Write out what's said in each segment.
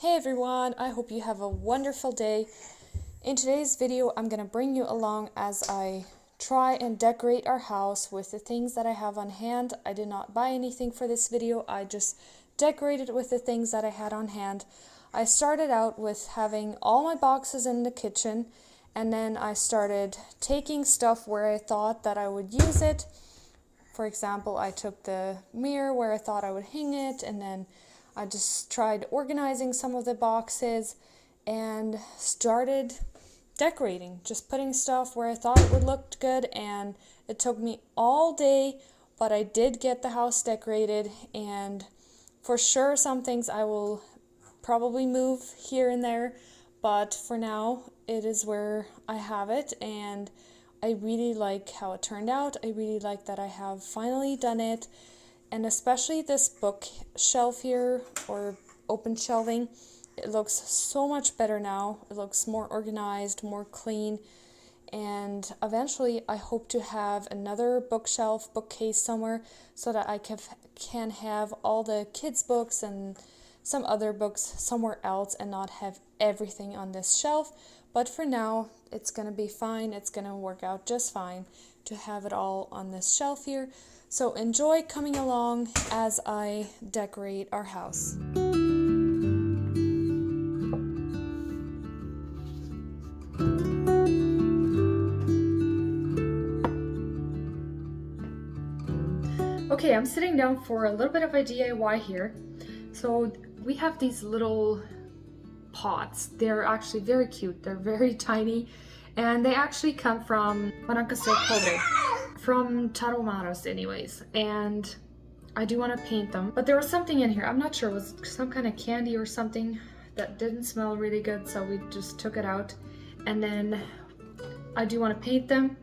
Hey everyone, I hope you have a wonderful day. In today's video, I'm going to bring you along as I try and decorate our house with the things that I have on hand. I did not buy anything for this video, I just decorated with the things that I had on hand. I started out with having all my boxes in the kitchen, and then I started taking stuff where I thought that I would use it. For example, I took the mirror where I thought I would hang it, and then I just tried organizing some of the boxes and started decorating, just putting stuff where I thought it would look good. And it took me all day, but I did get the house decorated, and for sure some things I will probably move here and there, but for now it is where I have it, and I really like how it turned out. I really like that I have finally done it. And especially this bookshelf here, or open shelving, it looks so much better now. It looks more organized, more clean. And eventually I hope to have another bookcase somewhere so that I can have all the kids' books and some other books somewhere else and not have everything on this shelf. But for now, it's going to be fine. It's going to work out just fine to have it all on this shelf here. So enjoy coming along as I decorate our house. Okay, I'm sitting down for a little bit of a DIY here. So we have these little pots. They're actually very cute. They're very tiny, and they actually come from from Taromaros anyways, and I do want to paint them, but there was something in here. I'm not sure, it was some kind of candy or something that didn't smell really good, so we just took it out. And then I do want to paint them,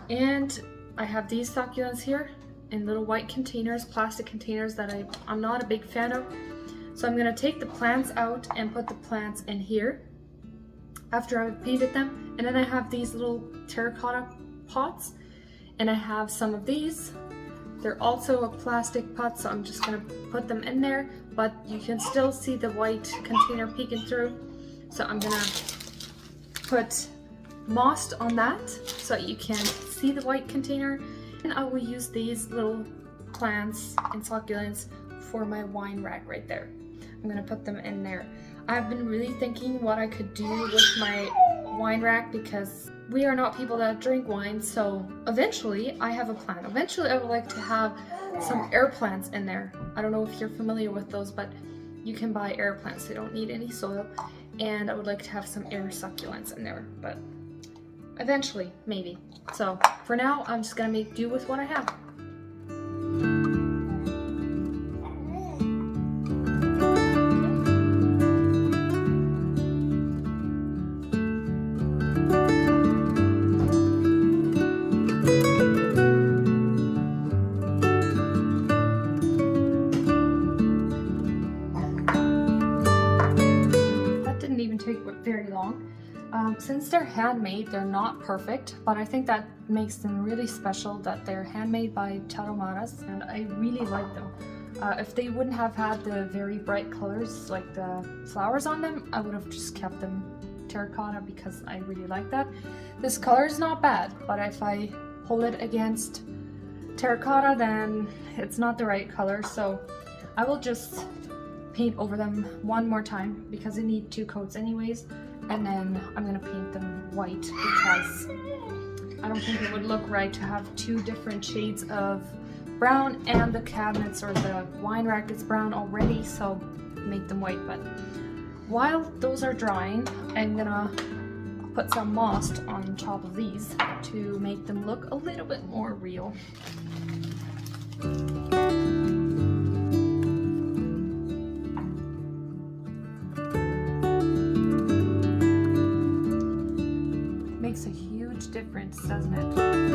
and I have these succulents here in little white containers, plastic containers that I'm not a big fan of. So I'm going to take the plants out and put the plants in here after I've painted them. And then I have these little terracotta pots, and I have some of these. They're also a plastic pot, so I'm just going to put them in there, but you can still see the white container peeking through. So I'm going to put moss on that so you can see the white container. And I will use these little plants and succulents for my wine rack right there. I'm going to put them in there. I've been really thinking what I could do with my wine rack, because we are not people that drink wine, so eventually I have a plan. Eventually I would like to have some air plants in there. I don't know if you're familiar with those, but you can buy air plants. They don't need any soil, and I would like to have some air succulents in there, but eventually, maybe. So for now, I'm just gonna make do with what I have. Very long. Since they're handmade, they're not perfect, but I think that makes them really special that they're handmade by Taromaras, and I really like them. If they wouldn't have had the very bright colors like the flowers on them, I would have just kept them terracotta because I really like that. This color is not bad, but if I hold it against terracotta, then it's not the right color, so I will just paint over them one more time because they need 2 coats anyways, and then I'm gonna paint them white because I don't think it would look right to have 2 different shades of brown, and the cabinets or the wine rack is brown already, so make them white. But while those are drying, I'm gonna put some moss on top of these to make them look a little bit more real. Makes a huge difference, doesn't it?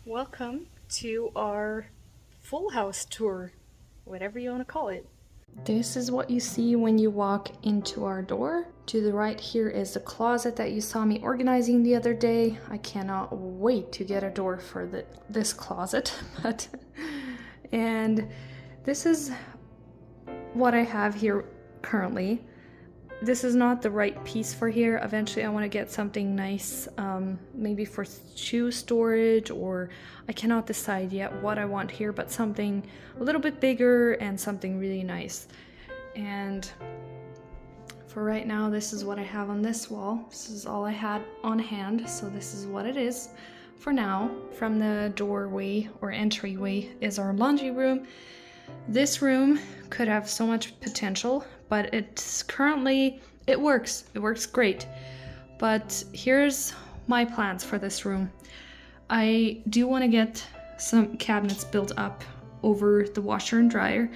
Welcome to our full house tour, whatever you want to call it. This is what you see when you walk into our door. To the right here is the closet that you saw me organizing the other day. I cannot wait to get a door for this closet. And this is what I have here currently. This is not the right piece for here. Eventually I want to get something nice, maybe for shoe storage, or I cannot decide yet what I want here, but something a little bit bigger and something really nice. And for right now, this is what I have on this wall. This is all I had on hand, so this is what it is for now. From the doorway or entryway is our laundry room. This room could have so much potential, but it's currently, it works great. But here's my plans for this room. I do want to get some cabinets built up over the washer and dryer,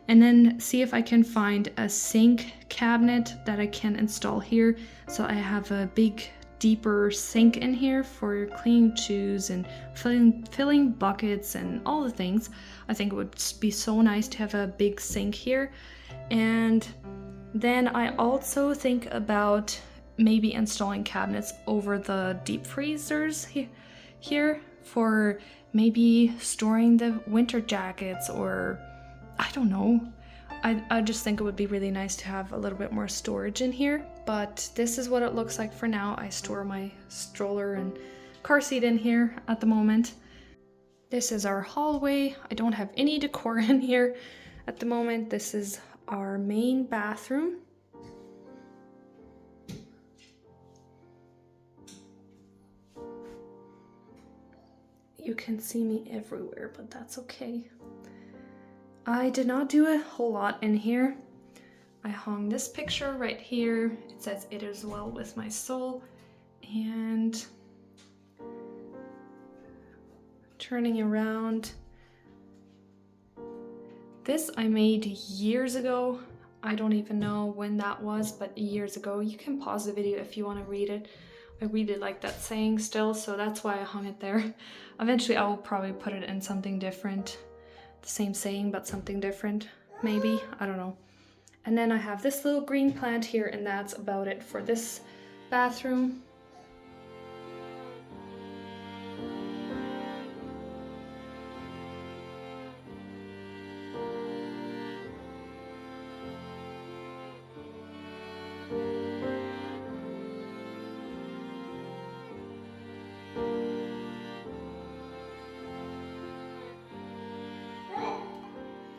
and then see if I can find a sink cabinet that I can install here, so I have a big deeper sink in here for cleaning shoes and filling buckets and all the things. I think it would be so nice to have a big sink here. And then I also think about maybe installing cabinets over the deep freezers here for maybe storing the winter jackets, or I don't know. I just think it would be really nice to have a little bit more storage in here. But this is what it looks like for now. I store my stroller and car seat in here at the moment. This is our hallway. I don't have any decor in here at the moment. This is our main bathroom. You can see me everywhere, but that's okay. I did not do a whole lot in here. I hung this picture right here. It says, "It is well with my soul." And turning around, this I made years ago. I don't even know when that was, but years ago. You can pause the video if you want to read it. I really like that saying still, so that's why I hung it there. Eventually I will probably put it in something different. The same saying, but something different, maybe. I don't know. And then I have this little green plant here, and that's about it for this bathroom.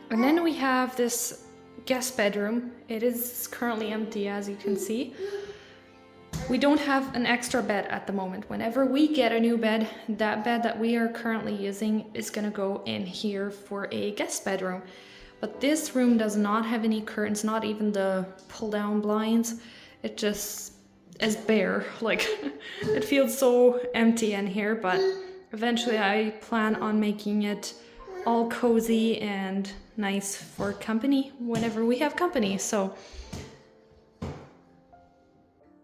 And then we have this guest bedroom. It is currently empty, as you can see. We don't have an extra bed at the moment. Whenever we get a new bed, that bed that we are currently using is gonna go in here for a guest bedroom. But this room does not have any curtains, not even the pull-down blinds. It just is bare. Like, it feels so empty in here, but eventually I plan on making it all cozy and nice for company whenever we have company. So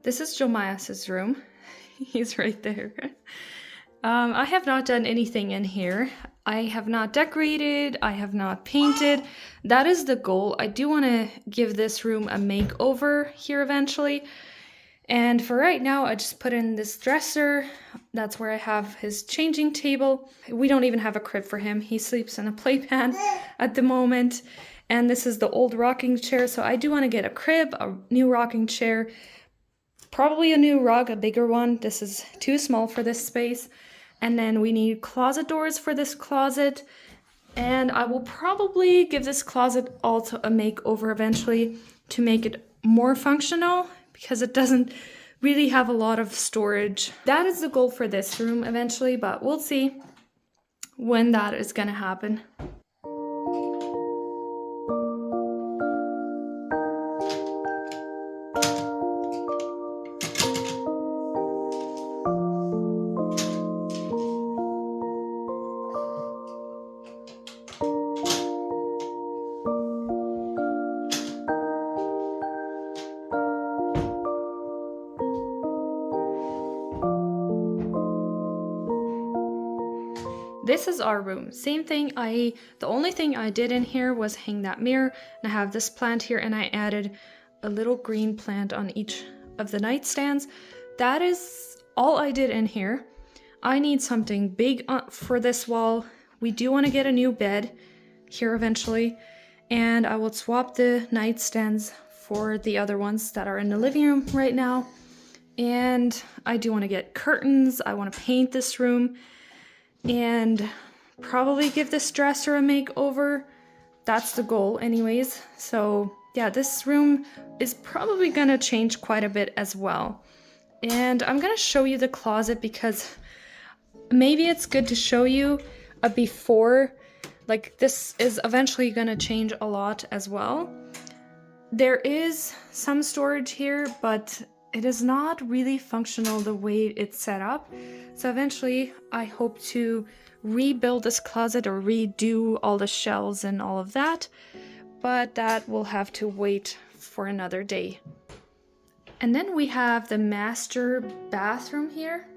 this is Jomias's room. He's right there. I have not done anything in here. I have not decorated. I have not painted. That is the goal. I do want to give this room a makeover here eventually. And for right now, I just put in this dresser. That's where I have his changing table. We don't even have a crib for him. He sleeps in a playpen at the moment. And this is the old rocking chair. So I do want to get a crib, a new rocking chair, probably a new rug, a bigger one. This is too small for this space. And then we need closet doors for this closet. And I will probably give this closet also a makeover eventually to make it more functional, because it doesn't really have a lot of storage. That is the goal for this room eventually, but we'll see when that is gonna happen. this is our room. Same thing, the only thing I did in here was hang that mirror, and I have this plant here, and I added a little green plant on each of the nightstands. That is all I did in here. I need something big for this wall. We do want to get a new bed here eventually, and I will swap the nightstands for the other ones that are in the living room right now. And I do want to get curtains. I want to paint this room and probably give this dresser a makeover. That's the goal anyways. So yeah, this room is probably gonna change quite a bit as well. And I'm gonna show you the closet because maybe it's good to show you a before. Like, this is eventually gonna change a lot as well. There is some storage here, but it is not really functional the way it's set up. So eventually I hope to rebuild this closet or redo all the shelves and all of that, but that will have to wait for another day. And then we have the master bathroom here.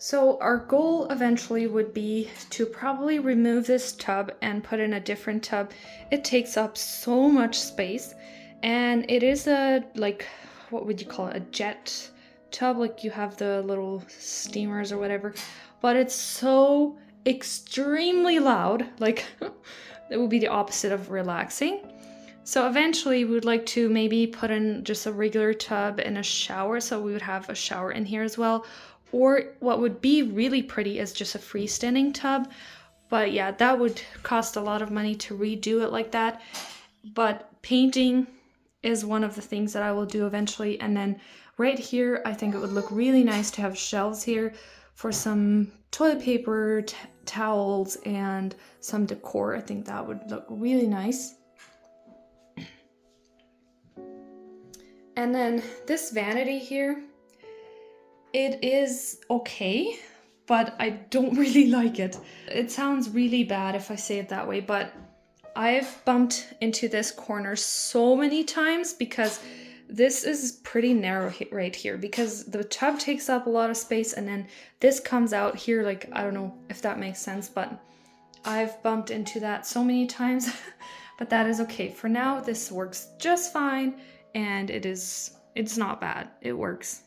So our goal eventually would be to probably remove this tub and put in a different tub. It takes up so much space, and it is a, like, what would you call it, a jet tub, like you have the little steamers or whatever, but it's so extremely loud, like it would be the opposite of relaxing. So eventually we would like to maybe put in just a regular tub and a shower, so we would have a shower in here as well. Or what would be really pretty is just a freestanding tub. But yeah, that would cost a lot of money to redo it like that. But painting is one of the things that I will do eventually. And then right here, I think it would look really nice to have shelves here for some toilet paper, towels, and some decor. I think that would look really nice. And then this vanity here, it is okay, but I don't really like it. It sounds really bad if I say it that way, but I've bumped into this corner so many times because this is pretty narrow right here, because the tub takes up a lot of space and then this comes out here, like, I don't know if that makes sense, but I've bumped into that so many times. But that is okay. For now, this works just fine, and it's not bad. It works.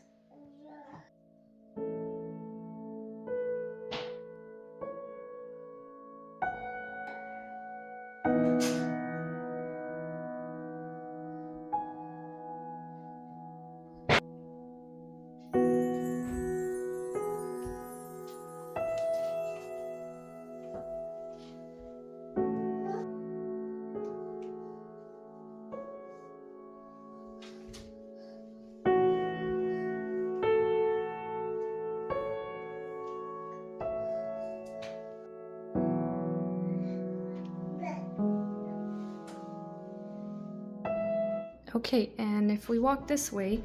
Okay, and if we walk this way,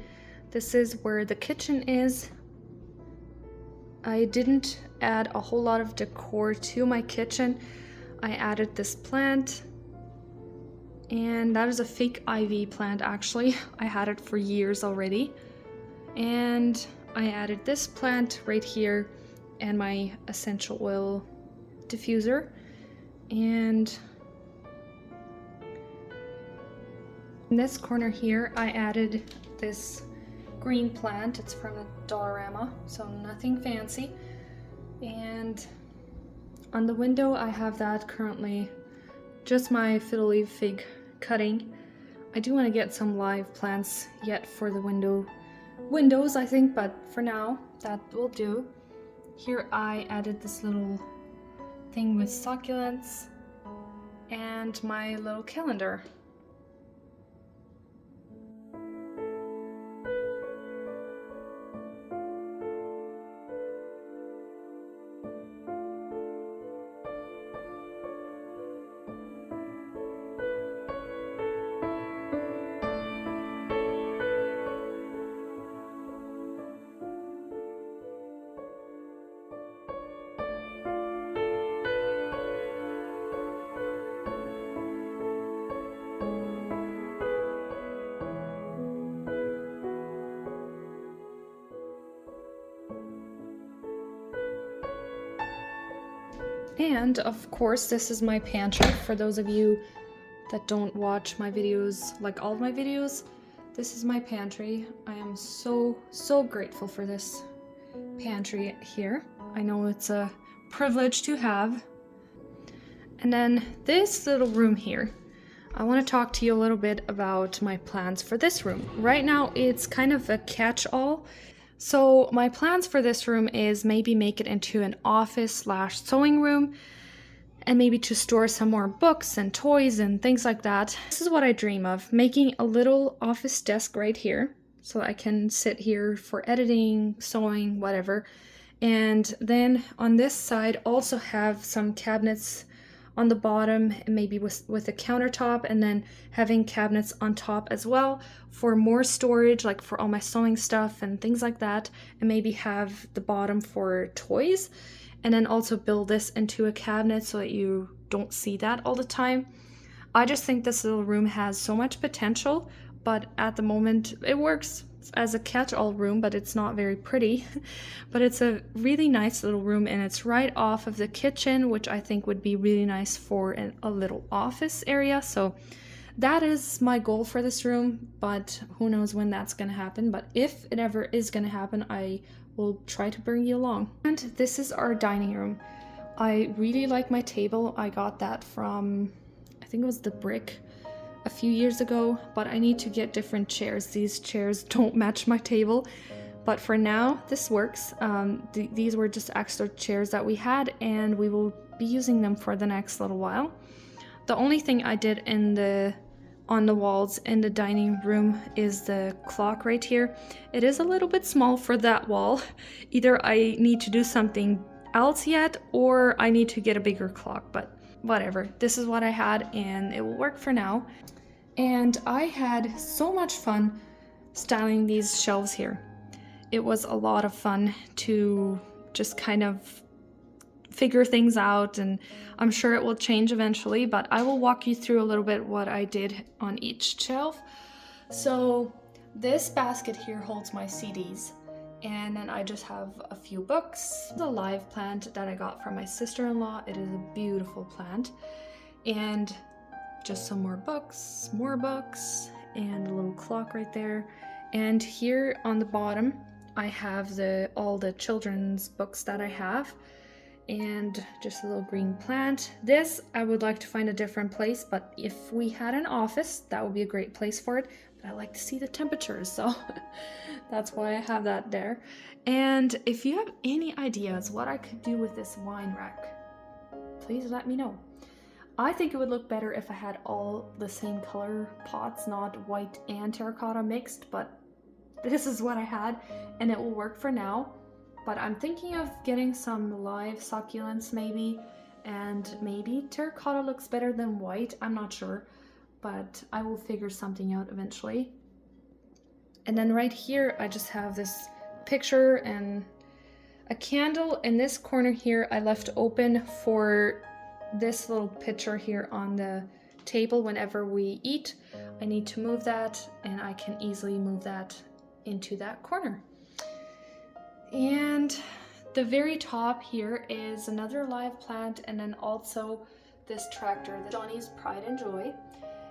this is where the kitchen is. I didn't add a whole lot of decor to my kitchen. I added this plant, and that is a fake ivy plant actually. I had it for years already. And I added this plant right here and my essential oil diffuser. And in this corner here, I added this green plant. It's from the Dollarama, so nothing fancy. And on the window, I have that currently just my fiddle leaf fig cutting. I do want to get some live plants yet for the windows, I think, but for now, that will do. Here I added this little thing with succulents and my little calendar. And of course, this is my pantry. For those of you that don't watch my videos, like all of my videos, this is my pantry. I am so grateful for this pantry here. I know it's a privilege to have. And then this little room here, I want to talk to you a little bit about my plans for this room. Right now it's kind of a catch-all. So my plans for this room is maybe make it into an office / sewing room, and maybe to store some more books and toys and things like that. This is what I dream of, making a little office desk right here so I can sit here for editing, sewing, whatever. And then on this side also have some cabinets on the bottom, and maybe with a countertop, and then having cabinets on top as well for more storage, like for all my sewing stuff and things like that, and maybe have the bottom for toys, and then also build this into a cabinet so that you don't see that all the time. I just think this little room has so much potential, but at the moment it works as a catch-all room, but it's not very pretty. But it's a really nice little room, and it's right off of the kitchen, which I think would be really nice for a little office area. So that is my goal for this room, but who knows when that's gonna happen. But if it ever is gonna happen, I will try to bring you along. And this is our dining room. I really like my table. I got that from, I think it was the Brick, a few years ago, but I need to get different chairs. These chairs don't match my table, but for now this works. These were just extra chairs that we had, and we will be using them for the next little while. The only thing I did on the walls in the dining room is the clock right here. It is a little bit small for that wall. Either I need to do something else yet, or I need to get a bigger clock, but whatever. This is what I had, and it will work for now. And I had so much fun styling these shelves here. It was a lot of fun to just kind of figure things out, and I'm sure it will change eventually, but I will walk you through a little bit what I did on each shelf. So this basket here holds my CDs, and then I just have a few books. The live plant that I got from my sister-in-law. It is a beautiful plant. And just some more books, and a little clock right there. And here on the bottom I have all the children's books that I have, and just a little green plant. This I would like to find a different place, but if we had an office, that would be a great place for it. But I like to see the temperatures, so that's why I have that there. And if you have any ideas what I could do with this wine rack, please let me know. I think it would look better if I had all the same color pots, not white and terracotta mixed, but this is what I had, and it will work for now. But I'm thinking of getting some live succulents maybe, and maybe terracotta looks better than white, I'm not sure, but I will figure something out eventually. And then right here I just have this picture and a candle. In this corner here I left open for this little picture here on the table. Whenever we eat, I need to move that, and I can easily move that into that corner. And the very top here is another live plant, and then also this tractor, the Johnny's Pride and Joy.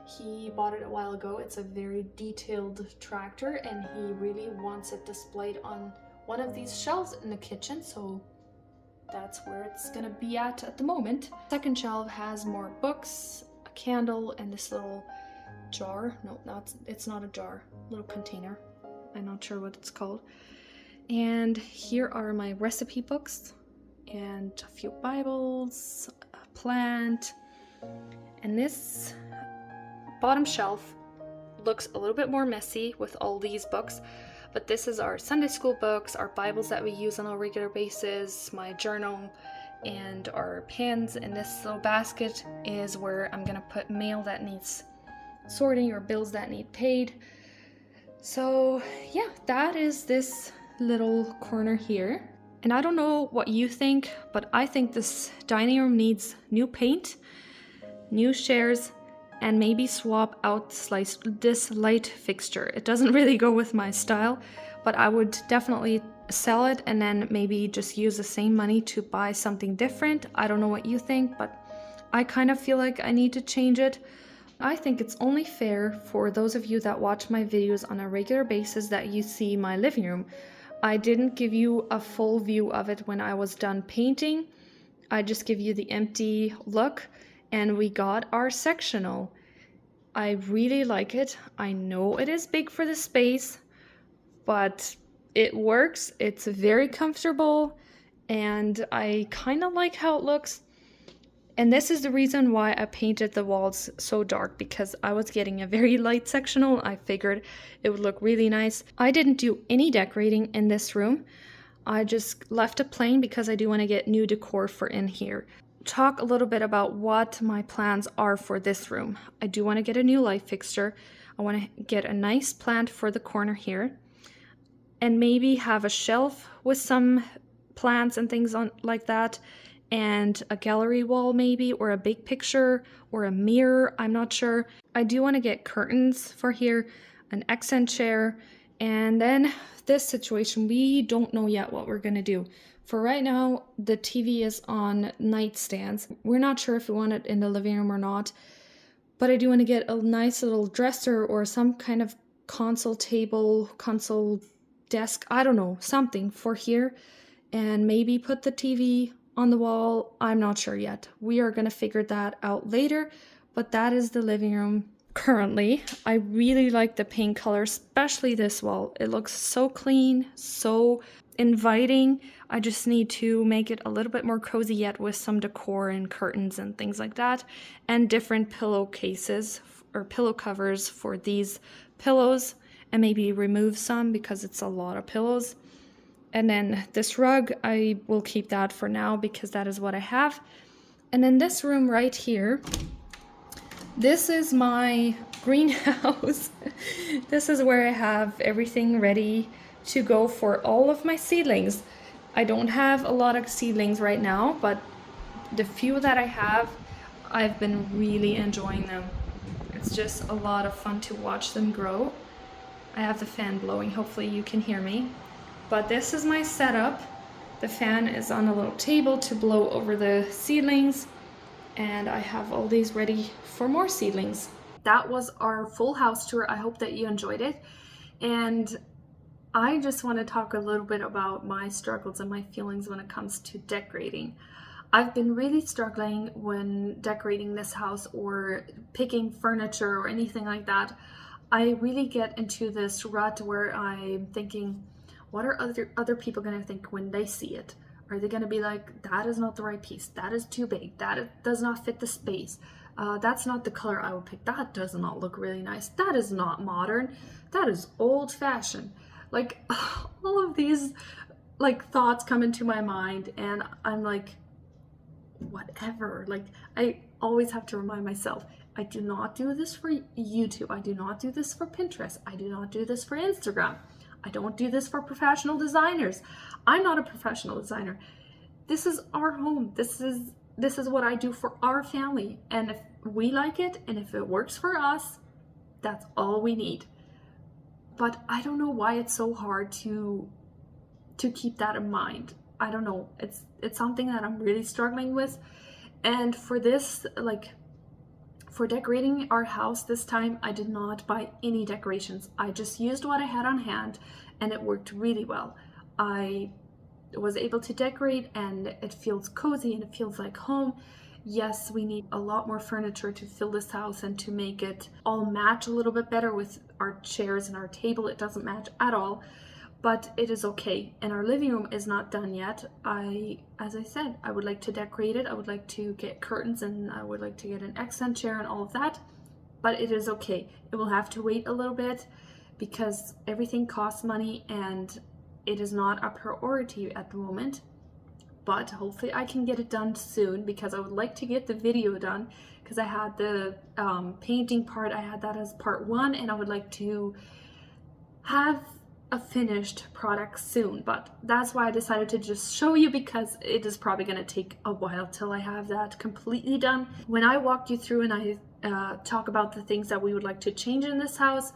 He bought it a while ago. It's a very detailed tractor, and he really wants it displayed on one of these shelves in the kitchen, so that's where it's gonna be at the moment. Second shelf has more books, a candle, and this little jar. No, it's not a jar, little container. I'm not sure what it's called. And here are my recipe books and a few Bibles, a plant. And this bottom shelf looks a little bit more messy with all these books. But this is our Sunday school books, our Bibles that we use on a regular basis, my journal, and our pens. And this little basket is where I'm gonna put mail that needs sorting or bills that need paid. So yeah, that is this little corner here. And I don't know what you think, but I think this dining room needs new paint, new chairs, and maybe swap out this light fixture. It doesn't really go with my style, but I would definitely sell it and then maybe just use the same money to buy something different. I don't know what you think, but I kind of feel like I need to change it. I think it's only fair for those of you that watch my videos on a regular basis that you see my living room. I didn't give you a full view of it when I was done painting. I just give you the empty look, and we got our sectional. I really like it. I know it is big for the space, but it works. It's very comfortable, and I kind of like how it looks. And this is the reason why I painted the walls so dark, because I was getting a very light sectional. I figured it would look really nice. I didn't do any decorating in this room. I just left it plain because I do want to get new decor for in here. Talk a little bit about what my plans are for this room. I do want to get a new light fixture. I want to get a nice plant for the corner here, and maybe have a shelf with some plants and things on like that, and a gallery wall maybe, or a big picture, or a mirror. I'm not sure. I do want to get curtains for here, an accent chair, and then this situation, we don't know yet what we're gonna do. For right now, the TV is on nightstands. We're not sure if we want it in the living room or not, but I do want to get a nice little dresser or some kind of console table, console desk, I don't know, something for here, and maybe put the TV on the wall. I'm not sure yet. We are going to figure that out later, but that is the living room currently. I really like the paint color, especially this wall. It looks so clean, so inviting. I just need to make it a little bit more cozy yet with some decor and curtains and things like that, and different pillowcases or pillow covers for these pillows, and maybe remove some because it's a lot of pillows. And then this rug, I will keep that for now because that is what I have. And then this room right here, this is my greenhouse. This is where I have everything ready to go for all of my seedlings. I don't have a lot of seedlings right now, but the few that I have, I've been really enjoying them. It's just a lot of fun to watch them grow. I have the fan blowing, hopefully you can hear me. But this is my setup. The fan is on a little table to blow over the seedlings, and I have all these ready for more seedlings. That was our full house tour. I hope that you enjoyed it. And I just want to talk a little bit about my struggles and my feelings when it comes to decorating. I've been really struggling when decorating this house or picking furniture or anything like that. I really get into this rut where I'm thinking, what are other people going to think when they see it? Are they going to be like, that is not the right piece, that is too big, that does not fit the space, that's not the color I would pick, that does not look really nice, that is not modern, that is old-fashioned. Like, all of these like thoughts come into my mind, and I'm like, whatever. Like, I always have to remind myself, I do not do this for YouTube, I do not do this for Pinterest, I do not do this for Instagram, I don't do this for professional designers. I'm not a professional designer. This is our home. This is what I do for our family. And if we like it and if it works for us, that's all we need. But I don't know why it's so hard to keep that in mind. I don't know. It's something that I'm really struggling with. And for this, like, for decorating our house this time, I did not buy any decorations. I just used what I had on hand, and it worked really well. I was able to decorate, and it feels cozy and it feels like home. Yes, we need a lot more furniture to fill this house and to make it all match a little bit better with our chairs and our table. It doesn't match at all, but it is okay. And our living room is not done yet. As I said, I would like to decorate it. I would like to get curtains, and I would like to get an accent chair and all of that, but it is okay. It will have to wait a little bit because everything costs money and it is not a priority at the moment. But hopefully I can get it done soon, because I would like to get the video done, because I had the painting part, I had that as part 1, and I would like to have a finished product soon. But that's why I decided to just show you, because it is probably going to take a while till I have that completely done. When I walked you through and I talk about the things that we would like to change in this house,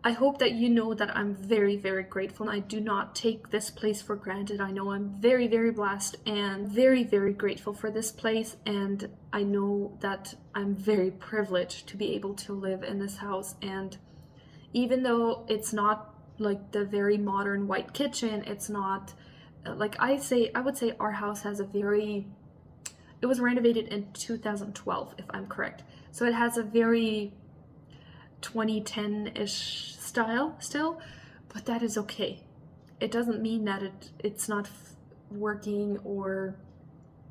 I hope that you know that I'm very, very grateful, and I do not take this place for granted. I know I'm very, very blessed and very, very grateful for this place, and I know that I'm very privileged to be able to live in this house. And even though it's not like the very modern white kitchen, it's not like I would say our house has it was renovated in 2012, if I'm correct. So it has a very 2010-ish style still, but that is okay. It doesn't mean that it's not working or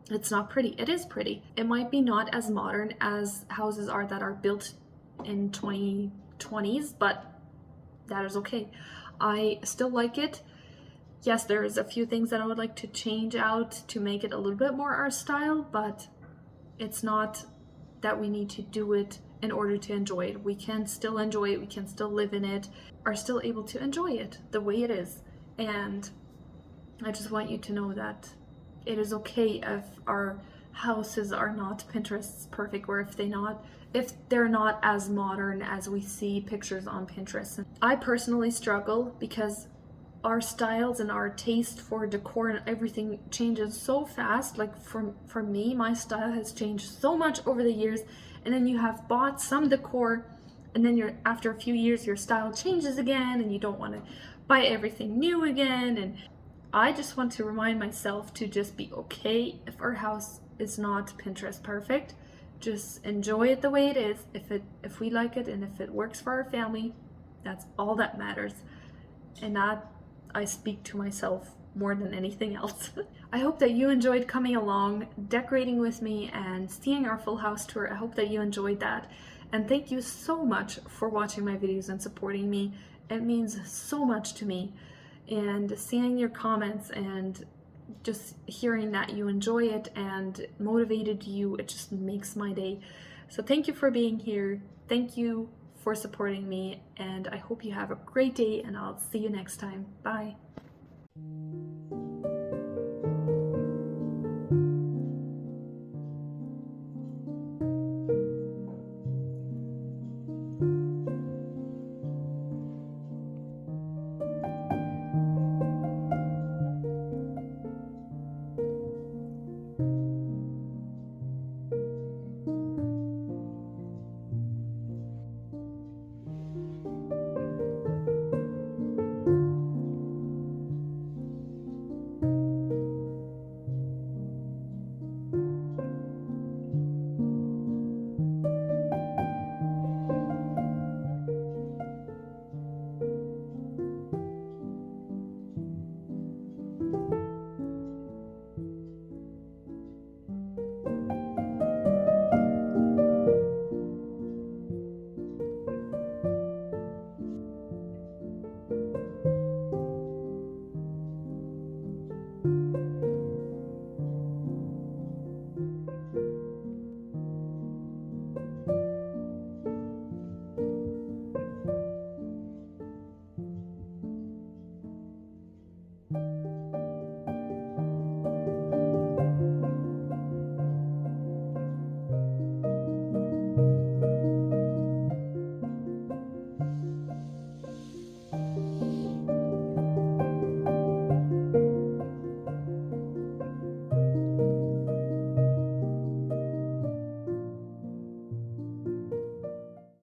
it's not pretty. It is pretty. It might be not as modern as houses are that are built in 2020s, but that is okay. I still like it. Yes, there's a few things that I would like to change out to make it a little bit more our style, but it's not that we need to do it in order to enjoy it. We can still enjoy it, we can still live in it, are still able to enjoy it the way it is. And I just want you to know that it is okay if our houses are not Pinterest perfect, or if they're not as modern as we see pictures on Pinterest. I personally struggle because our styles and our taste for decor and everything changes so fast. Like for me, my style has changed so much over the years, and then you have bought some decor, and then after a few years your style changes again, and you don't want to buy everything new again. And I just want to remind myself to just be okay if our house is not Pinterest perfect. Just enjoy it the way it is. If we like it and if it works for our family, that's all that matters. And that I speak to myself more than anything else. I hope that you enjoyed coming along, decorating with me, and seeing our full house tour. I hope that you enjoyed that. And thank you so much for watching my videos and supporting me. It means so much to me. And seeing your comments and just hearing that you enjoy it and motivated you, it just makes my day. So thank you for being here. Thank you for supporting me, and I hope you have a great day, and I'll see you next time. Bye.